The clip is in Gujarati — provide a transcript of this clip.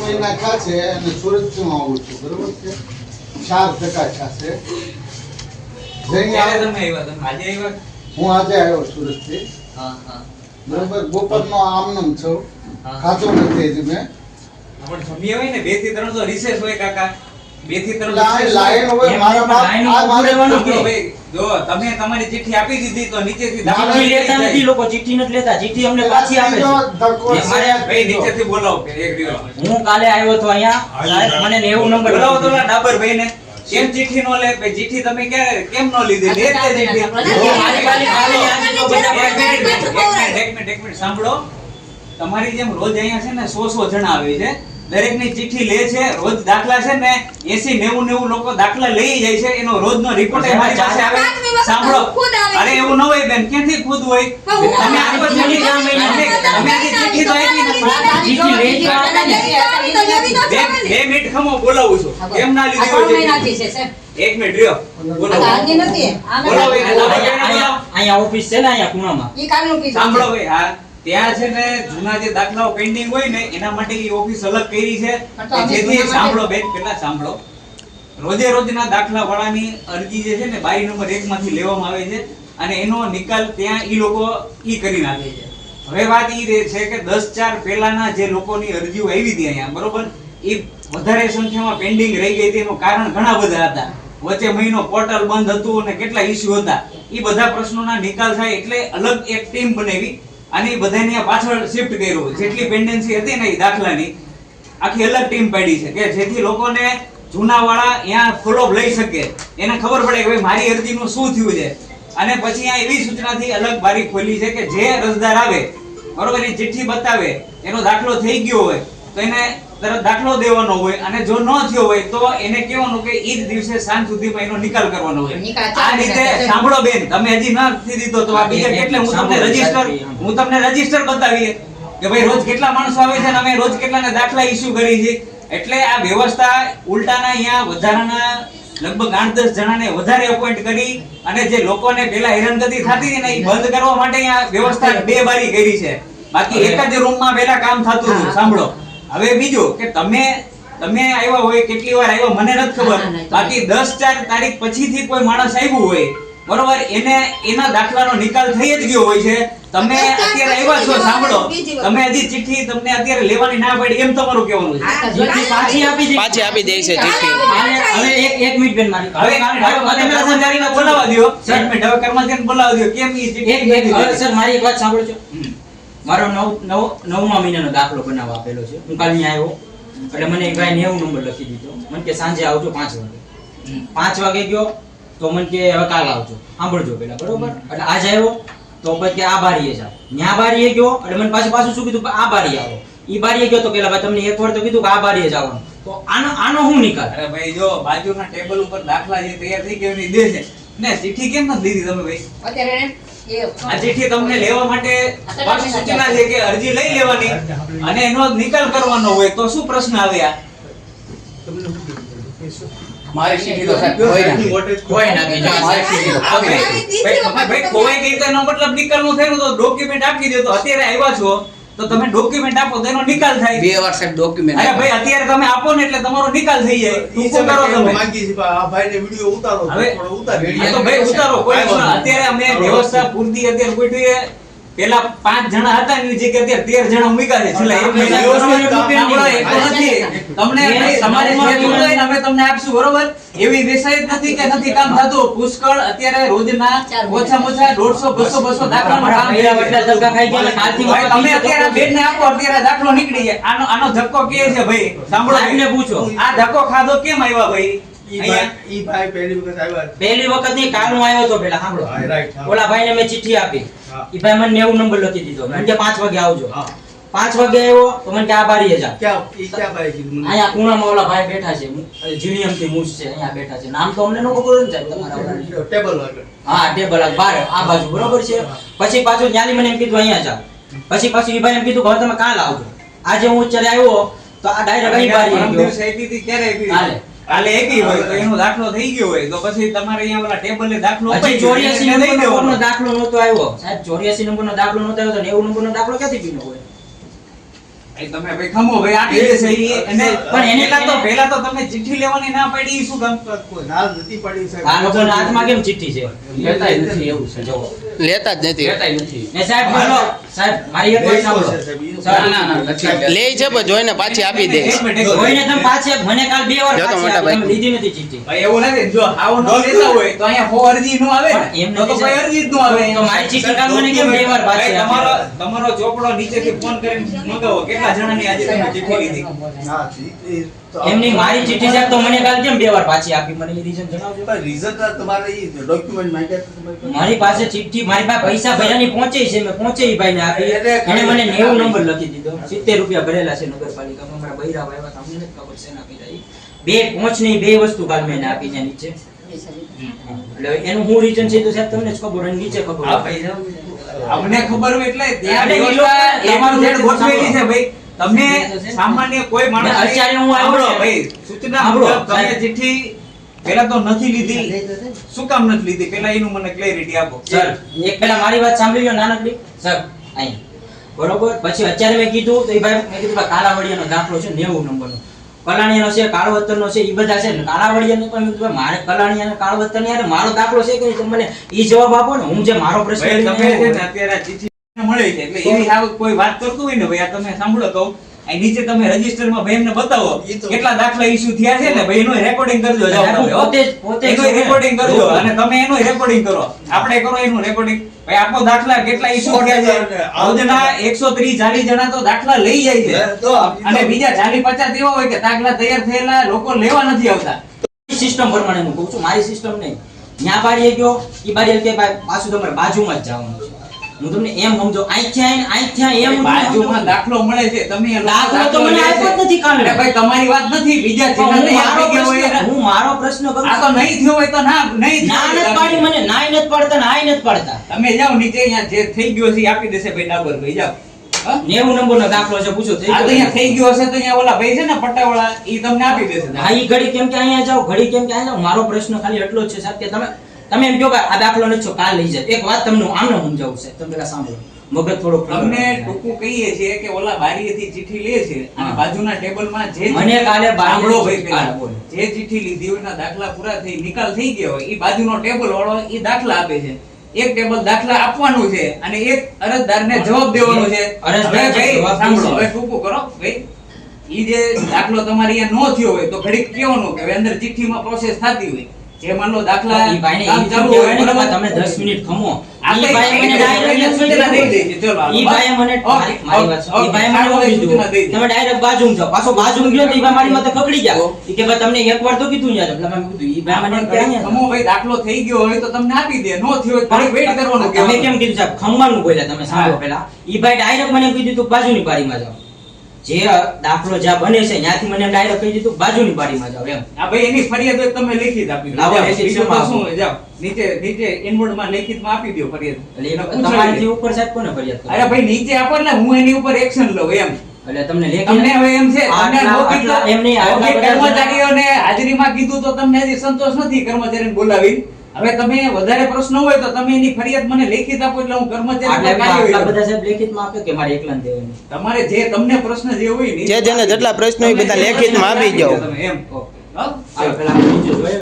મહિના ખાશે અને સુરતથી હું આવું છું બરોબર છે 4% ખાશે ક્યારે તમે આવ્યા? તમે આજે આવ્યા? હું આજે આવ્યો સુરતથી બરોબર બપોરનો આમનમ છું ખાતો નથી હજી મેં પણ જમ્યા હોય ને 2 થી 3 તો રિસેસ હોય કાકા 2 થી 3 લાઈન હોય મારા બાપ આ મારે ભાઈ જો તમે તમારી ચિઠ્ઠી આપી દીધી તો નીચેથી ચિઠ્ઠી લેતા નથી લોકો, ચિઠ્ઠી નથી લેતા, ચિઠ્ઠી અમને પાછી આપે છે. મારે ભાઈ નીચેથી બોલાવો કે એક દિવસ હું કાલે આવ્યો તો અહીંયા સાહેબ મને 90 નંબર બોલાવો તો ડાબર ભાઈ ને કેમ ચિઠ્ઠી નો લે? ભાઈ ચિઠ્ઠી તમે ક્યારે કેમ નો લીધી? લે તે ચિઠ્ઠી મારી પાસે ખાલી આજે તો બધા એક મિનિટ સાંભળો. તમારી જેમ રોજ અહીંયા છે ને 100 જણા આવે છે, દરેક ની ચિઠ્ઠી લે છે, રોજ દાખલા છે ને 80-90 લોકો દાખલા લઈ જાય છે, એનો રોજનો રિપોર્ટ મારી પાસે આવે. સાંભળો, અરે એવું ન હોય બેન, ક્યાંથી ખુદ હોય? તમે આખો ચિઠ્ઠી તમે આખી ચિઠ્ઠી તો આપી નથી. ચિઠ્ઠી લઈ જ આવતા ને. 2 મિનિટ ખમો બોલાવું છું. કેમ ના લીધી હોય ચિઠ્ઠી? 1 મિનિટ રહ્યો બોલાવો. બોલાવો અહીંયા ઓફિસ છે ને અહીંયા ખૂણામાં. સાંભળો ભાઈ, હા ત્યાં છે ને જૂના જે દાખલાઓ પેન્ડિંગ હોય ને એના માટે ઈ ઓફિસ અલગ કરી છે જેથી સાંભળો બેન, પેલા સાંભળો. રોજે રોજના દાખલા વાળાની અરજી જે છે ને 22 નંબર 1 માંથી લેવામાં આવે છે અને એનો નિકાલ ત્યાં ઈ લોકો ઈ કરી નાખે છે. હવે વાત ઈ રહે છે કે 10/4 પહેલાના જે લોકોની અરજીઓ આવી હતી અહીંયા બરોબર, ઈ વધારે સંખ્યામાં પેન્ડિંગ રહી ગઈ હતી. એનું કારણ ઘણા બધા હતા. વચ્ચે મહિનો પોર્ટલ બંધ હતું અને કેટલા ઇસ્યુ હતા. ઈ બધા પ્રશ્નોના નિકાલ થાય એટલે અલગ એક ટીમ બનાવી અને બધાને પાછળ શિફ્ટ કર્યું. જેટલી પેન્ડન્સી હતી ને એ દાખલાની આખી અલગ ટીમ પાડી છે કે જેથી લોકોને જૂના વાળા અહીંયા ફોલોઅપ લઈ શકે, એને ખબર પડે કે ભાઈ મારી અરજીનું શું થયું છે. અને પછી આ એવી સૂચનાથી અલગ બારી ખોલી છે કે જે અરજદાર આવે બરોબર એ ચિઠ્ઠી બતાવે, એનો દાખલો થઈ ગયો હોય તો એને તરત દાખલો દેવાનો હોય અને જો ન થયો હોય તો એને કહેવાનું કે ઈ જ દિવસે સાંજ સુધીમાં એનો નિકાલ કરવાનો હોય. આ રીતે સાંભળો બેન, તમે હજી નથી દીધો તો આ બીજા કેટલે હું તમને રજીસ્ટર બતાવીએ કે ભાઈ રોજ કેટલા માણસો આવે છે અને અમે રોજ કેટલાને દાખલા ઇસ્યુ કરી છે. એટલે આ વ્યવસ્થા ઉલટાના અહીંયા વધારાના લગભગ 8-10 જણાને વધારે અપોઇન્ટ કરી અને જે લોકોને પેલા હેરાનગતિ થતી હતી ને એ બંધ કરવા માટે અહીંયા વ્યવસ્થા 2 બારી કરી છે. બાકી એક જ રૂમમાં પેલા કામ થતું હતું. સાંભળો, હવે બીજું કે તમે આવ્યા હોય કેટલી વાર આવ્યા મને નથી ખબર, બાકી 10/4 તારીખ પછીથી કોઈ માણસ આવ્યું હોય બરોબર, એના દાખલાનો નિકાલ થઈ જ ગયો હોય છે. તમે અત્યારે આવ્યા છો, સાંભળો, તમે હજી ચિઠ્ઠી તમને અત્યારે લેવાની ના પડી એમ તમારું કહેવાનું છે. ચિઠ્ઠી પાછી આપી દે છે ચિઠ્ઠી. હવે એક મિનિટ બેન મારી હવે કર્મચારીને બોલાવવા દો. એક મિનિટ હવે કર્મચારીને બોલાવવા દો. કેમ ઈ ચિઠ્ઠી સર મારી એક વાત સાંભળો છો. મારો 9મા મહિનાનો દાખલો બનાવવા આપેલો છે. હું કાલે આવ્યો એટલે મને એક ભાઈ 90 નંબર લખી દીધો. મને કે સાંજે આવજો 5 વાગે. 5 વાગે ગયો તો મને કે હવે કાલ આવજો. સાંભળજો પેલા બરોબર. એટલે આજે આવ્યો તો પછી આ બારીએ જાવ. ન્યા બારીએ ગયો એટલે મને પાછું શું કીધું આ બારીએ આવો. ઈ બારીએ ગયો તો પેલા ભાઈ તમને એક વાર તો કીધું કે આ બારીએ જવાનું. તો આનો શું નિકાલ? અરે ભાઈ જો બાજુના ટેબલ ઉપર દાખલા જે તૈયાર થઈ ગયો એની દે છે ને ચિઠ્ઠી કેમ નથી લીધી તમે ભાઈ? અત્યારે આ ચિઠ્ઠી તમને લેવા માટે સ્પષ્ટ સૂચના છે કે અરજી લઈ લેવાની અને એનો નિકાલ કરવાનો હોય તો શું પ્રશ્ન આવે? આ મારી ચિઠ્ઠી તો સાહેબ કોઈ નાખી મારી ચિઠ્ઠી તો ભાઈ ખોવાઈ ગઈ તો એનો મતલબ નિકાલ નો થયો તો ડોક્યુમેન્ટ આપી દો. તો અત્યારે આવ્યા છો તો તમે ડોક્યુમેન્ટ આપો તો એનો નિકાલ થાય. 2 વાર સાહેબ ડોક્યુમેન્ટ. અરે ભાઈ અત્યારે તમે આપો ને એટલે તમારો નિકાલ થઈ જાય. શું કરો તમે? માંગી છે આ ભાઈને વિડિયો ઉતારો હવે થોડો ઉતારો. તો ભાઈ ઉતારો કોઈ પણ. અત્યારે અમે વ્યવસ્થા પૂરતી અત્યારે કોઈ પેલા 5 જણા હતા એની જગ્યાએ અત્યારે 13 જણા મૂક્યા છે. છેલ્લા 1 મહિના તમને તમારે અમે તમને આપશું બરોબર. એવી વેસાઈ જ નથી કે નથી કામ થતું. પુષ્કળ અત્યારે રોજના ઓછામાં ઓછા 150-200 દાખલાનું કામ એટલા ધક્કા ખાઈ ગયા કાલથી તમે અત્યારે બેનને આપો અત્યારે દાખલો નીકળી જાય. આનો ધક્કો કે છે ભાઈ? સાંભળો સાહેબને પૂછો આ ધક્કો ખાધો કેમ આવ્યા ભાઈ? ઈ ભાઈ પહેલી વખત આવ્યા. પહેલી વખત નહીં, કાલ હું આવ્યો તો પેલા સાંભળો. ઓલા ભાઈને મેં ચિઠ્ઠી આપી. ઈ ભાઈ મને 90 નંબર લખી દીધો. મને કે 5 વાગે આવજો. 5 વાગે આવ્યો તો મને કે આ બારીએ જા. ક્યાં ભાઈ કીધું? અહીંયા ખૂણામાં ઓલા ભાઈ બેઠા છે, જીણીયમ થી મૂસ છે, અહીંયા બેઠા છે. નામ તો અમને નો ખબર ને સાહેબ તમારા. ટેબલ આગળ. હા ટેબલ આગળ બાર આ બાજુ બરોબર છે. પછી પાછું ન્યાલી મને એમ કીધું અહીંયા જા. પછી ઈ ભાઈ એમ કીધું કે તમે કાલ આવજો. આજે હું અત્યારે આવ્યો તો આ ડાયરેક્ટ અહીં બારીએ ગયો. દિવસે આપી હતી ક્યારે આપી? કાલે એકી હોય તો એનો દાખલો થઈ ગયો હોય તો પછી તમારે અહીંયા ઓલા ટેબલે દાખલો હજી 84 નંબરનો દાખલો નહોતો આવ્યો સાહેબ. 84 નંબરનો દાખલો નહોતો આવ્યો તો 90 નંબરનો દાખલો ક્યાંથી પીનો હોય? ભાઈ તમે ભાઈ ખમો ભાઈ આપી દેશે ઈ અને પણ એને પહેલા તો તમે ચિઠ્ઠી લેવાની ના પાડી ઈ શું કામ? કોઈ ના નથી પડી સાહેબ. આ લોકોના હાથમાં કેમ ચિઠ્ઠી છે? લેતાય નથી એવું છે જો લેતા જ નથી. લેતાય નથી ને સાહેબ બોલો સાહેબ મારી એક વાત સાંભળો ના લે છે પણ જોઈને પાછી આપી દે. એક મિનિટ. કોઈને તમે પાછી મને કાલ 2 વાર જો તો પાછી મોટા આપી, ભાઈ. તમે લીધી નથી ચિઠ્ઠી. ભાઈ એવું નથી જો આવો ન લેતા હોય તો અહીંયા ફો અરજી નો આવે ને. એમ તો નથી કોઈ સાહેબ. અરજી જ નો આવે. તો મારી ચિઠ્ઠી કાલ મને કેમ 2 વાર પાછી ભાઈ આપી? તમારો ચોપડો નીચેથી ફોન કરીને મંગાવો કેટલા જણાની આજે તમે ચિઠ્ઠી લીધી? હા, એ તો એમની મારી ચિઠ્ઠી સાહેબ તો મને કાલ કેમ 2 વાર પાછી આપી? મને એ રીઝન જણાવજો. રીઝન તમારે ઈ ડોક્યુમેન્ટ માંગ્યા હતા તમારી પાસે? મારી પાસે ચિઠ્ઠી મારી પાસે પૈસા ભર્યાની પહોંચે છે, મેં પહોંચે ઈ ભાઈને આપી. એને મને 90 નંબર લખી દીધો. 70 રૂપિયા ભરેલા છે નગરપાલિકામાં. મારા બૈરા ભાઈ હતા, અમને નથી ખબર છે એના પીધા ઈ. 2 પહોંચની 2 વસ્તુ કાલ મેં એને આપી ત્યાં નીચે. એટલે એનું હું રીઝન છે તો સાહેબ તમને જ ખબર હોય, નીચે ખબર હા હોય. ભાઈ અમને ખબર હોય એટલે ત્યાં એટલે ઈ વ્યવસ્થા લોકો તમારું એ જેડ ગોઠવેલી છે ભાઈ. તમે સામાન્ય કોઈ માણસ ને અત્યારે હું આવ્યો સાંભળો છે. ભાઈ સૂચના સાંભળો, મુજબ તમે સાહેબ. ચિઠ્ઠી પેલા તો નથી લીધી. શું કામ નથી લીધી પેલા એનું મને ક્લેરિટી આપો. સર એક પેલા મારી વાત સાંભળી લો નાનકડી સર અહીંયા બરોબર. પછી અત્યારે મેં કીધું તો એ ભાઈ મેં કીધું ભાઈ કાલાવડિયાનો દાખલો છે 90 નંબરનો, કલાણીયાનો છે, કાળવતરનો છે, ઈ બધા છે ને કાલાવડિયાનો પણ મેં કીધું ભાઈ મારે કલાણીયા અને કાળવતરની યાર મારો દાખલો છે કે નહીં? તમે મને ઈ જવાબ આપો ને. હું જે મારો પ્રશ્ન ભાઈ લઈને તમે છે આવ્યો ને અત્યારે આ ચિઠ્ઠી મળે છે એટલે એવી આવ કોઈ વાત કરતું હોય ને ભાઈ આ તમે સાંભળો તો આ નીચે તમે રજિસ્ટરમાં ભાઈ એમને બતાવો કેટલા દાખલા ઇસ્યુ થયા છે ને ભાઈ એનું રેકોર્ડિંગ કરજો. જાઓ સાહેબ, તમે, હો. પોતે જ એનું છું ને. રેકોર્ડિંગ કરજો અને તમે એનું રેકોર્ડિંગ કરો. આપણે કરો એનું રેકોર્ડિંગ. ભાઈ આપો દાખલા કેટલા ઇસ્યુ થયા છે. રોજના 130-40 જણા તો દાખલા લઈ જાય છે અને બીજા 40-50 એવા હોય કે દાખલા તૈયાર થયેલા લોકો લેવા નથી આવતા. સિસ્ટમ પ્રમાણે હું કહું છું, મારી સિસ્ટમ નહીં. ન્યા બારીએ ગયો ઈ બારીએ કે ભાઈ પાછું તમારે બાજુમાં જ જવાનું છે. હું તમને એમ સમજો અહીંથી એમ બાજુમાં દાખલો મળે છે તમે એ લોકો દાખલો તો મને લે છે. આપ્યો જ નથી કાલે. અરે ભાઈ તમારી વાત નથી બીજા પણ જેના નહીં આપી ગયા હોય એના- હું મારો પ્રશ્ન કરું આ તો નહીં થયો હોય તો ના નહીં ના થયો નથી પાડી મને, નાય નથી પાડતા ને આય નથી પાડતા. તમે જાઓ નીચે અહીંયા જે થઈ ગયો છે એ આપી દેશે ભાઈ ડાબર ભાઈ જાઓ. હા? 90 નંબરનો દાખલો છે, પૂછો થઈ આ તો ગયો? અહીંયા થઈ ગયો હશે તો અહીંયા ઓલા ભાઈ છે ને પટ્ટાવાળા ઈ તમને આપી દેશે. હા, ઈ ઘડી કેમ કે અહીંયા જાઓ, ઘડી કેમ કે અહીંયા જાઓ. મારો પ્રશ્ન ખાલી એટલો જ છે સાહેબ કે તમે એમ કહો કે આ દાખલો નથી છો કાલ લઈ જાય. એક વાત તમને આમને સમજાવું છે, તમે પેલા સાંભળો. મગજ થોડોક તમને ટૂંકું કહીએ છીએ કે ઓલા બારીએથી ચિઠ્ઠી લે છે અને હા. બાજુના ટેબલમાં જે મને કાલે બારીએથી સાંભળો ભાઈ ચિઠ્ઠી પહેલા. કાલે બોલો. જે ચિઠ્ઠી લીધી હોય એના દાખલા પૂરા થઈ નિકાલ થઈ ગયા હોય ઈ બાજુનો ટેબલ વાળો ઈ દાખલા આપે છે. એક ટેબલ દાખલા આપવાનું છે અને એક અરજદારને જવાબ દેવાનો છે. અરજદાર હવે ભાઈ જવાબ સાંભળો, દેશે. હવે ટૂંકું કરો ભાઈ. ઈ જે દાખલો તમારી અહીંયા નો થયો હોય તો ઘડીક કહેવાનું કે હવે અંદર ચિઠ્ઠીમાં પ્રોસેસ થતી હોય જે માન લો દાખલા ઈ ભાઈને કામ ઈ ચાલુ કહેવાય હોય ને કે બરાબર? તમે 10 મિનિટ ખમો. આ ઈ કઈ ભાઈએ મને direct સૂચના દઈ દે છે. ચલો, ઈ ભાઈએ મને ઓકે, મારી વાત સાંભળો. ઈ ભાઈએ મને ઓકે, એવું સૂચના દઈ કીધું દે. તમે ડાયરેક્ટ બાજુમાં જાઓ. પાછો બાજુમાં ગયો તો ઈ ભાઈ મારી માથે ખકડી ગયા. ઈ કે ભાઈ તમને એકવાર તો કીધું યાર. એટલે મેં કીધું ઈ ભાઈ મને એમ કે અહીંયા ખમો ભાઈ દાખલો થઈ ગયો હોય તો તમને આપી દે નો થયો હોય તો ઘડીક વેઇટ કરવાનું તમે કહેવાનું. કેમ કીધું સાહેબ ખમવાનું બોલ્યા તમે સાંભળો હા. પહેલા. ઈ ભાઈ ડાયરેક્ટ મને એમ કીધું તું બાજુની બારીમાં જાઓ. જે દાખલો જ્યાં બને છે ત્યાંથી મને ડાયરેક્ટ કહી દીધું બાજુની બારીમાં જાઓ એમ. આ ભાઈ એની ફરિયાદ હોય તો તમે લેખિત આપી દો. લાવો, જાઓ, લેખિત બીજું તો શેમાં શું આપો? હોય, જાઓ નીચે ઇનવોર્ડમાં લેખિતમાં આપી દો ફરિયાદ. એટલે એ પૂછાવી તમારાથી દે. ઉપર સાહેબ કોને ફરિયાદ કરો? અરે ભાઈ નીચે આપો એટલે હું એની ઉપર એક્શન લઉં એમ. એટલે તમને લેખી તમને હવે એમ છે તમને આટલા- મૌખિક આટલા- એમ નહીં, આટલા મૌખિક બધા કર્મચારીઓને હાજરીમાં કીધું તો તમને હજી સંતોષ નથી કર્મચારીને બોલાવી. હવે તમે વધારે પ્રશ્ન હોય તો તમે એની ફરિયાદ મને લેખિત આપો એટલે હું કર્મચારી પર આટલા કાર્યવાહી કરું. બધા સાહેબ લેખિતમાં આપે કે મારે એકલાને દેવાની? તમારે જે તમને પ્રશ્ન જે હોય ને જે જેને જેટલા પ્રશ્નો હોય એ બધા લેખિતમાં આપી જાઓ. તમે એમ ઓકે. હા? આ પેલા આપણે નીચે જોઈએ.